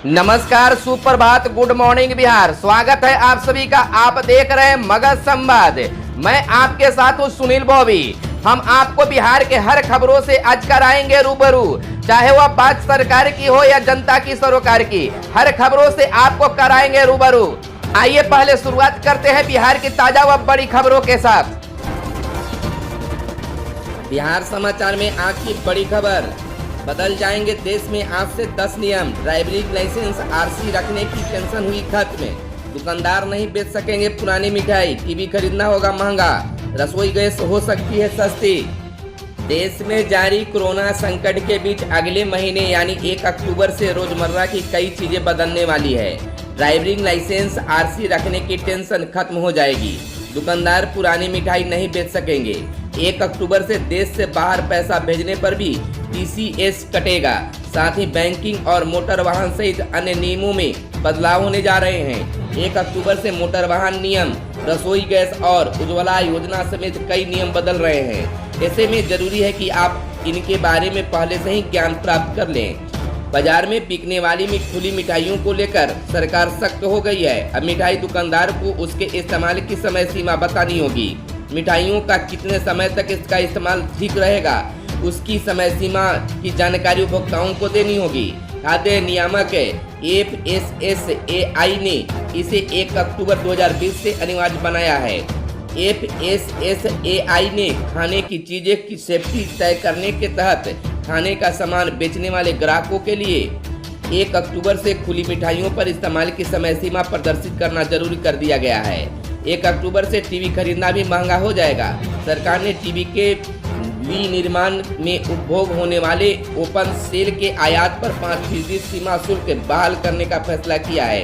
नमस्कार, सुप्रभात, good morning Bihar. स्वागत है आप सभी का। आप देख रहे हैं मगध संवाद। मैं आपके साथ हूं सुनील बॉबी। हम आपको बिहार के हर खबरों से आज कराएंगे रूबरू, चाहे वह बात सरकार की हो या जनता की सरोकार की। हर खबरों से आपको कराएंगे रूबरू। आइए पहले शुरुआत करते हैं बिहार की ताजा व बड़ी खबरों के साथ। बिहार समाचार में आज की बड़ी खबर, बदल जाएंगे देश में आज से 10 नियम। ड्राइविंग लाइसेंस आरसी रखने की टेंशन हुई खत्म। दुकानदार नहीं बेच सकेंगे पुरानी मिठाई। टीवी खरीदना होगा महंगा। रसोई गैस हो सकती है सस्ती। देश में जारी कोरोना संकट के बीच अगले महीने यानी 1 अक्टूबर से रोजमर्रा की कई चीजें बदलने वाली है। ड्राइविंग लाइसेंस आरसी रखने की टेंशन खत्म हो जाएगी। दुकानदार पुरानी मिठाई नहीं बेच सकेंगे। 1 अक्टूबर से देश से बाहर पैसा भेजने पर भी टीसीएस कटेगा। साथ ही बैंकिंग और मोटर वाहन सहित अन्य नियमों में बदलाव होने जा रहे हैं। 1 अक्टूबर से मोटर वाहन नियम, रसोई गैस और उज्ज्वला योजना समेत कई नियम बदल रहे हैं। ऐसे में जरूरी है कि आप इनके बारे में पहले से ही ज्ञान प्राप्त कर लें। बाजार में बिकने वाली खुली मिठाइयों को लेकर सरकार सख्त हो गई है। अब मिठाई दुकानदार को उसके इस्तेमाल की समय सीमा बतानी होगी। मिठाइयों का कितने समय तक इसका इस्तेमाल ठीक रहेगा, उसकी समय सीमा की जानकारी उपभोक्ताओं को देनी होगी। खाद्य नियामक FSSAI ने इसे 1 अक्टूबर 2020 से अनिवार्य बनाया है। FSSAI ने खाने की चीजें की सेफ्टी तय करने के तहत खाने का सामान बेचने वाले ग्राहकों के लिए 1 अक्टूबर से खुली मिठाइयों पर इस्तेमाल की समय सीमा प्रदर्शित करना जरूरी कर दिया गया है। 1 अक्टूबर से टीवी खरीदना भी महंगा हो जाएगा। सरकार ने टीवी के विनिर्माण में उपभोग होने वाले ओपन सेल के आयात पर 5% सीमा शुल्क बहाल करने का फैसला किया है।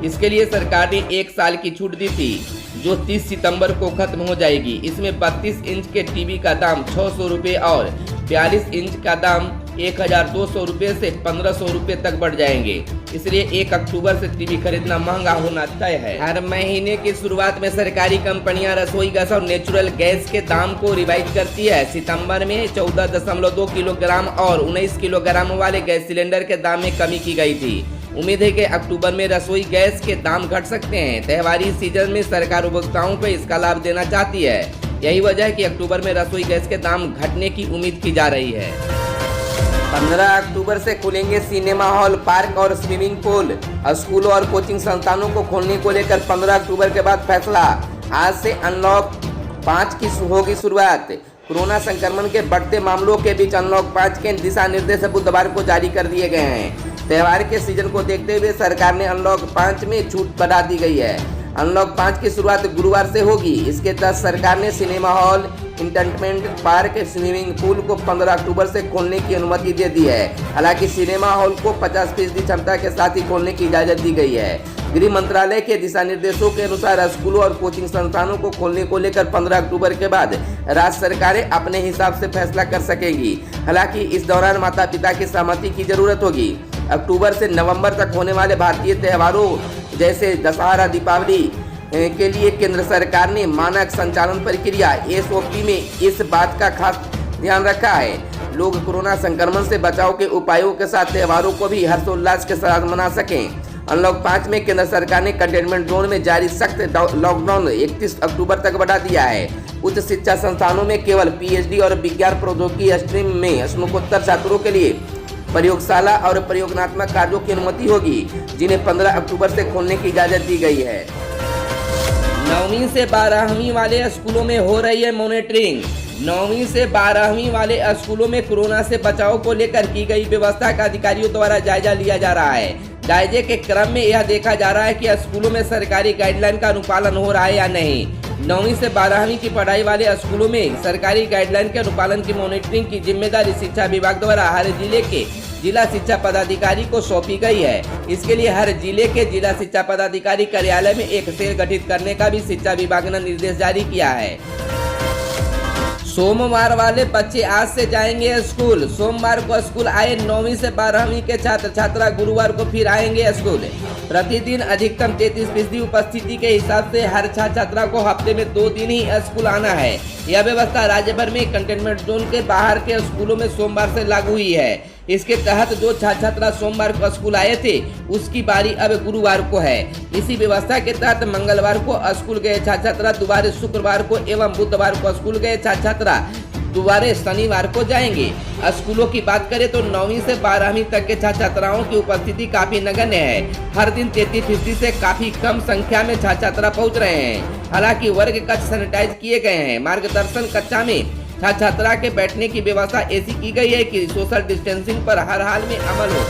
इसके लिए सरकार ने 1 साल की छूट दी थी, जो 30 सितंबर को खत्म हो जाएगी। इसमें 32 इंच के टीवी का दाम 600 रुपये और 42 इंच का दाम 1200 रुपये से 1500 रुपये तक बढ़ जाएंगे। इसलिए 1 अक्टूबर से टीवी खरीदना महंगा होना तय है। हर महीने की शुरुआत में सरकारी कंपनियां रसोई गैस और नेचुरल गैस के दाम को रिवाइज करती है। सितंबर में 14.2 किलोग्राम और 19 किलोग्राम वाले गैस सिलेंडर के दाम में कमी की गई थी। उम्मीद है कि अक्टूबर में रसोई गैस के दाम घट सकते हैं। त्योहारी सीजन में सरकार उपभोक्ताओं को इसका लाभ देना चाहती है। यही वजह है कि अक्टूबर में रसोई गैस के दाम घटने की उम्मीद की जा रही है। 15 अक्टूबर से खुलेंगे सिनेमा हॉल, पार्क और स्विमिंग पूल। स्कूलों और कोचिंग संस्थानों को खोलने को लेकर 15 अक्टूबर के बाद फैसला। आज से अनलॉक 5 की होगी शुरुआत। कोरोना संक्रमण के बढ़ते मामलों के बीच अनलॉक 5 के दिशा निर्देश बुधवार को जारी कर दिए गए हैं। त्योहार के सीजन को देखते हुए सरकार ने अनलॉक 5 में छूट बढ़ा दी गई है। अनलॉक 5 की शुरुआत गुरुवार से होगी। इसके तहत सरकार ने cinema hall, entertainment park, swimming pool को 15 अक्टूबर से खोलने की अनुमति दे दी है। हालांकि सिनेमा हॉल को 50% क्षमता के साथ ही खोलने की इजाजत दी गई है। गृह मंत्रालय के दिशा निर्देशों के अनुसार स्कूलों और कोचिंग संस्थानों को खोलने को लेकर 15 अक्टूबर के बाद राज्य सरकारें अपने हिसाब से फैसला कर सकेंगी। हालांकि इस दौरान माता पिता की सहमति की जरूरत होगी। अक्टूबर से नवंबर तक होने वाले भारतीय त्योहारों जैसे दशहरा, दीपावली के लिए केंद्र सरकार ने मानक संचालन प्रक्रिया SOP में इस बात का खास ध्यान रखा है। लोग कोरोना संक्रमण से बचाव के उपायों के साथ त्योहारों को भी हर्षोल्लास के साथ मना सकें। अनलॉक 5 में केंद्र सरकार ने कंटेनमेंट जोन में जारी सख्त लॉकडाउन 31 अक्टूबर तक बढ़ा दिया है। उच्च शिक्षा संस्थानों में केवल PhD और विज्ञान प्रौद्योगिकी स्ट्रीम में स्नातकोत्तर छात्रों के लिए प्रयोगशाला और प्रयोगात्मक कार्यों की अनुमति होगी, जिन्हें 15 अक्टूबर से खोलने की इजाजत दी गई है। 9वीं से 12वीं वाले स्कूलों में हो रही है मॉनिटरिंग। 9वीं से 12वीं वाले स्कूलों में कोरोना से बचाव को लेकर की गई व्यवस्था का अधिकारियों द्वारा जायजा लिया जा रहा है। जायजे के क्रम में यह देखा जा रहा है कि स्कूलों में सरकारी गाइडलाइन का अनुपालन हो रहा है या नहीं। 9वीं से 12वीं की पढ़ाई वाले स्कूलों में सरकारी गाइडलाइन के अनुपालन की मॉनिटरिंग की जिम्मेदारी शिक्षा विभाग द्वारा हर जिले के जिला शिक्षा पदाधिकारी को सौंपी गई है। इसके लिए हर जिले के जिला शिक्षा पदाधिकारी कार्यालय में एक सेल गठित करने का भी शिक्षा विभाग ने निर्देश जारी किया है। सोमवार वाले बच्चे आज से जाएंगे स्कूल। सोमवार को स्कूल आए 9वीं से 12वीं के छात्र छात्रा गुरुवार को फिर आएंगे स्कूल। प्रतिदिन अधिकतम 33% उपस्थिति के हिसाब से हर छात्र छात्रा को हफ्ते में 2 दिन ही स्कूल आना है। यह व्यवस्था राज्य भर में कंटेनमेंट जोन के बाहर के स्कूलों में सोमवार से लागू हुई है। इसके तहत जो छात्र छात्रा सोमवार को स्कूल आए थे उसकी बारी अब गुरुवार को है। इसी व्यवस्था के तहत मंगलवार को स्कूल गए छात्र छात्रा दोबारा शुक्रवार को एवं बुधवार को स्कूल गए छात्र छात्रा दोबारा शनिवार को जाएंगे। स्कूलों की बात करें तो 9वीं से 12वीं तक के छात्र छात्राओं की उपस्थिति काफी नगण्य है। हर दिन 33% से काफी कम संख्या में छात्र छात्रा पहुंच रहे हैं। हालांकि वर्ग कक्ष सैनिटाइज किए गए हैं। मार्गदर्शन कक्षा में छात्र छात्रा के बैठने की व्यवस्था ऐसी की गई है कि सोशल डिस्टेंसिंग पर हर हाल में अमल हो।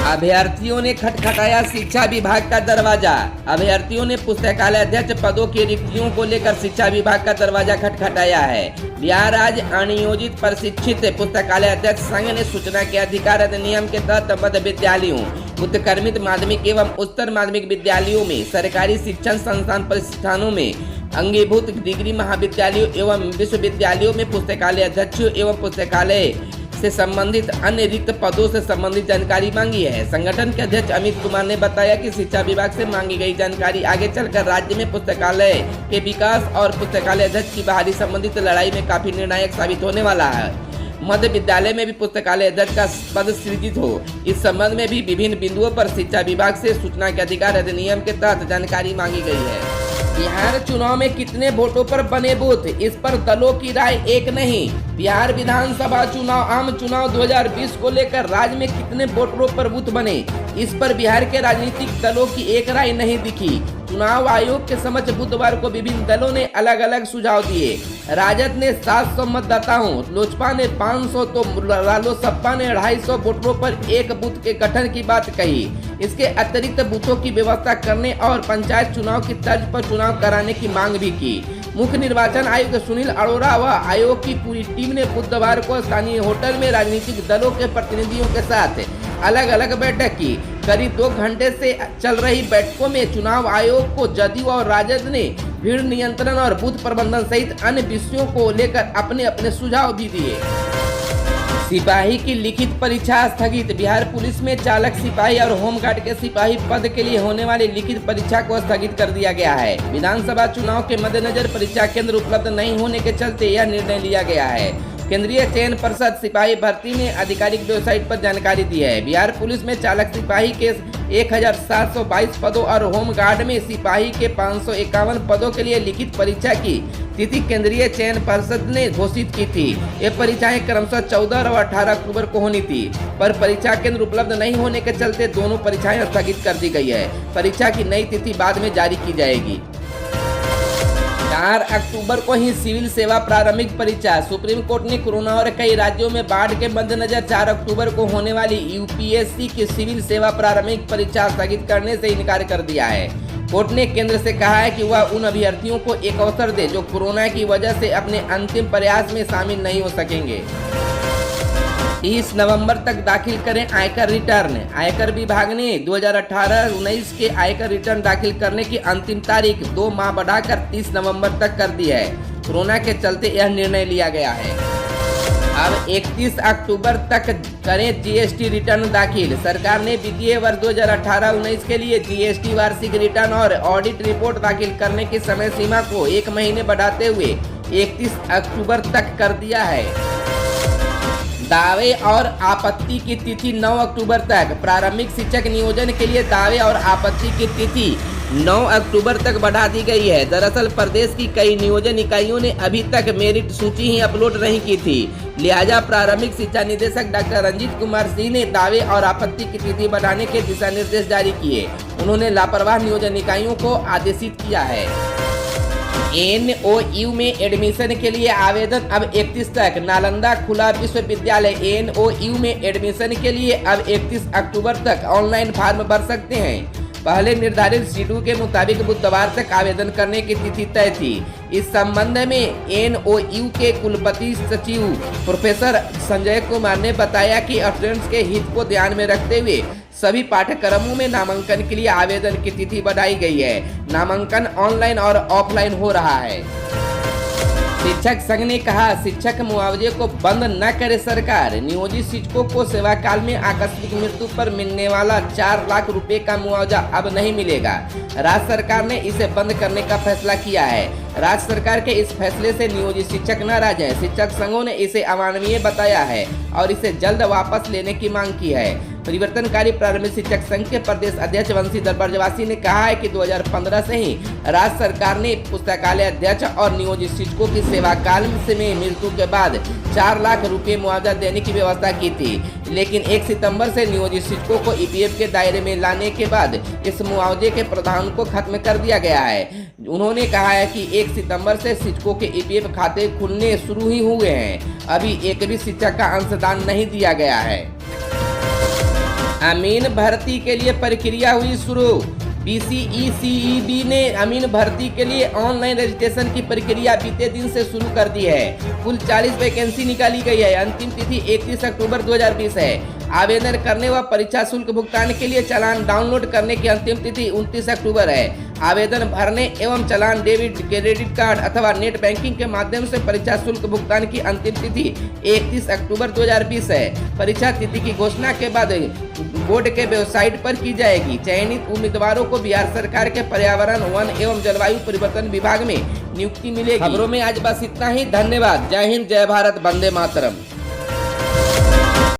अभ्यर्थियों ने खटखटाया शिक्षा विभाग का दरवाजा। अभ्यर्थियों ने पुस्तकालय अध्यक्ष पदों की रिक्तियों को लेकर शिक्षा विभाग का दरवाजा खटखटाया है। बिहार राज्य अनियोजित प्रशिक्षित पुस्तकालय अध्यक्ष संघ ने सूचना के अधिकार अधिनियम के तहत मध्य विद्यालयों, उत्क्रमित माध्यमिक एवं उच्चतर माध्यमिक विद्यालयों में, सरकारी शिक्षण संस्थान प्रतिष्ठानों में, अंगीभूत डिग्री महाविद्यालयों एवं विश्वविद्यालयों में पुस्तकालय अध्यक्षों एवं पुस्तकालय से संबंधित अन्य रिक्त पदों से संबंधित जानकारी मांगी है। संगठन के अध्यक्ष अमित कुमार ने बताया कि शिक्षा विभाग से मांगी गई जानकारी आगे चलकर राज्य में पुस्तकालय के विकास और पुस्तकालय अध्यक्ष की बहाली संबंधित लड़ाई में काफी निर्णायक साबित होने वाला है। मध्य विद्यालय में भी पुस्तकालय अध्यक्ष का पद सृजित हो, इस संबंध में भी विभिन्न बिंदुओं पर शिक्षा विभाग से सूचना के अधिकार अधिनियम के तहत जानकारी मांगी गई है। बिहार चुनाव में कितने वोटों पर बने बूथ, इस पर दलों की राय एक नहीं। बिहार विधानसभा चुनाव आम चुनाव 2020 को लेकर राज्य में कितने वोटरों पर बूथ बने, इस पर बिहार के राजनीतिक दलों की एक राय नहीं दिखी। चुनाव आयोग के समक्ष बुधवार को विभिन्न दलों ने अलग अलग सुझाव दिए। राजद ने 700 मतदाताओं, लोजपा ने 500 तो रालोसपा ने 250 वोटरों पर एक बूथ के गठन की बात कही। इसके अतिरिक्त बूथों की व्यवस्था करने और पंचायत चुनाव की तर्ज पर चुनाव कराने की मांग भी की। मुख्य निर्वाचन आयुक्त सुनील अरोड़ा व आयोग की पूरी टीम ने बुधवार को स्थानीय होटल में राजनीतिक दलों के प्रतिनिधियों के साथ अलग अलग बैठक की। करीब 2 घंटे से चल रही बैठकों में चुनाव आयोग को जदयू और राजद ने भीड़ नियंत्रण और बूथ प्रबंधन सहित अन्य विषयों को लेकर अपने अपने सुझाव भी दिए। सिपाही की लिखित परीक्षा स्थगित। बिहार पुलिस में चालक सिपाही और होमगार्ड के सिपाही पद के लिए होने वाली लिखित परीक्षा को स्थगित कर दिया गया है। विधानसभा चुनाव के मद्देनजर परीक्षा केंद्र उपलब्ध नहीं होने के चलते यह निर्णय लिया गया है। केंद्रीय चयन परिषद सिपाही भर्ती ने आधिकारिक वेबसाइट पर जानकारी दी है। बिहार पुलिस में चालक सिपाही के 1722 पदों और होमगार्ड में सिपाही के 551 पदों के लिए लिखित परीक्षा की तिथि केंद्रीय चयन परिषद ने घोषित की थी। ये परीक्षाएं क्रमशः 14 और 18 अक्टूबर को होनी थी, पर परीक्षा केंद्र उपलब्ध नहीं होने के चलते दोनों परीक्षाएं स्थगित कर दी गई है। परीक्षा की नई तिथि बाद में जारी की जाएगी। 4 अक्टूबर को ही सिविल सेवा प्रारंभिक परीक्षा। सुप्रीम कोर्ट ने कोरोना और कई राज्यों में बाढ़ के मद्देनजर 4 अक्टूबर को होने वाली यूपीएससी की सिविल सेवा प्रारंभिक परीक्षा स्थगित करने से इनकार कर दिया है। कोर्ट ने केंद्र से कहा है कि वह उन अभ्यर्थियों को एक अवसर दे जो कोरोना की वजह से अपने अंतिम प्रयास में शामिल नहीं हो सकेंगे। 30 नवंबर तक दाखिल करें आयकर रिटर्न। आयकर विभाग ने 2018-19 के आयकर रिटर्न दाखिल करने की अंतिम तारीख 2 माह बढ़ाकर 30 नवंबर तक कर दी है। कोरोना के चलते यह निर्णय लिया गया है। अब 31 अक्टूबर तक करें जीएसटी रिटर्न दाखिल। सरकार ने वित्तीय वर्ष 2018-19 के लिए जीएसटी वार्षिक रिटर्न और ऑडिट रिपोर्ट दाखिल करने की समय सीमा को 1 महीने बढ़ाते हुए 31 अक्टूबर तक कर दिया है। दावे और आपत्ति की तिथि 9 अक्टूबर तक। प्रारंभिक शिक्षक नियोजन के लिए दावे और आपत्ति की तिथि 9 अक्टूबर तक बढ़ा दी गई है। दरअसल प्रदेश की कई नियोजन इकाइयों ने अभी तक मेरिट सूची ही अपलोड नहीं की थी, लिहाजा प्रारंभिक शिक्षा निदेशक डॉक्टर रंजीत कुमार सिंह ने दावे और आपत्ति की तिथि बढ़ाने के दिशा निर्देश जारी किए। उन्होंने लापरवाह नियोजन इकाइयों को आदेशित किया है। एनओयू में एडमिशन के लिए आवेदन अब 31 तक। नालंदा खुला विश्वविद्यालय एनओयू में एडमिशन के लिए अब 31 अक्टूबर तक ऑनलाइन फॉर्म भर सकते हैं। पहले निर्धारित शेड्यूल के मुताबिक बुधवार तक आवेदन करने की तिथि तय थी। इस संबंध में एनओयू के कुलपति सचिव प्रोफेसर संजय कुमार ने बताया कि स्टूडेंट्स के हित को ध्यान में रखते हुए सभी पाठ्यक्रमों में नामांकन के लिए आवेदन की तिथि बढ़ाई गई है। नामांकन ऑनलाइन और ऑफलाइन हो रहा है। शिक्षक संघ ने कहा, शिक्षक मुआवजे को बंद न करे सरकार। नियोजित शिक्षकों को सेवा काल में आकस्मिक मृत्यु पर मिलने वाला 4 लाख रुपए का मुआवजा अब नहीं मिलेगा। राज्य सरकार ने इसे बंद करने का फैसला किया है। राज्य सरकार के इस फैसले से नियोजित शिक्षक नाराज हैं। शिक्षक संघों ने इसे अमानवीय बताया है और इसे जल्द वापस लेने की मांग की है। परिवर्तनकारी प्रारंभिक शिक्षक संघ के प्रदेश अध्यक्ष वंशीधर बरजवासी ने कहा है कि 2015 से ही राज्य सरकार ने पुस्तकालय अध्यक्ष और नियोजित शिक्षकों की सेवा काल में मृत्यु के बाद 4 लाख रुपए मुआवजा देने की व्यवस्था की थी, लेकिन 1 सितंबर से नियोजित शिक्षकों को ईपीएफ के दायरे में लाने के बाद इस मुआवजे के प्रावधान को खत्म कर दिया गया है। उन्होंने कहा है कि 1 सितंबर से शिक्षकों के ईपीएफ खाते खुलने शुरू ही हुए हैं, अभी एक भी शिक्षक का अंशदान नहीं दिया गया है। अमीन भर्ती के लिए प्रक्रिया हुई शुरू। PCECEB ने अमीन भर्ती के लिए ऑनलाइन रजिस्ट्रेशन की प्रक्रिया बीते दिन से शुरू कर दी है। कुल 40 वैकेंसी निकाली गई है। अंतिम तिथि 31 अक्टूबर 2020 है। आवेदन करने व परीक्षा शुल्क भुगतान के लिए चालान डाउनलोड करने की अंतिम तिथि 29 अक्टूबर है। आवेदन भरने एवं चालान डेबिट क्रेडिट कार्ड अथवा नेट बैंकिंग के माध्यम से परीक्षा शुल्क भुगतान की अंतिम तिथि 31 अक्टूबर 2020 है। परीक्षा तिथि की घोषणा के बाद बोर्ड के वेबसाइट पर की जाएगी। चयनित उम्मीदवारों को बिहार सरकार के पर्यावरण, वन एवं जलवायु परिवर्तन विभाग में नियुक्ति मिलेगी। खबरों में आज बस इतना ही। धन्यवाद। जय हिंद, जय भारत, वंदे मातरम।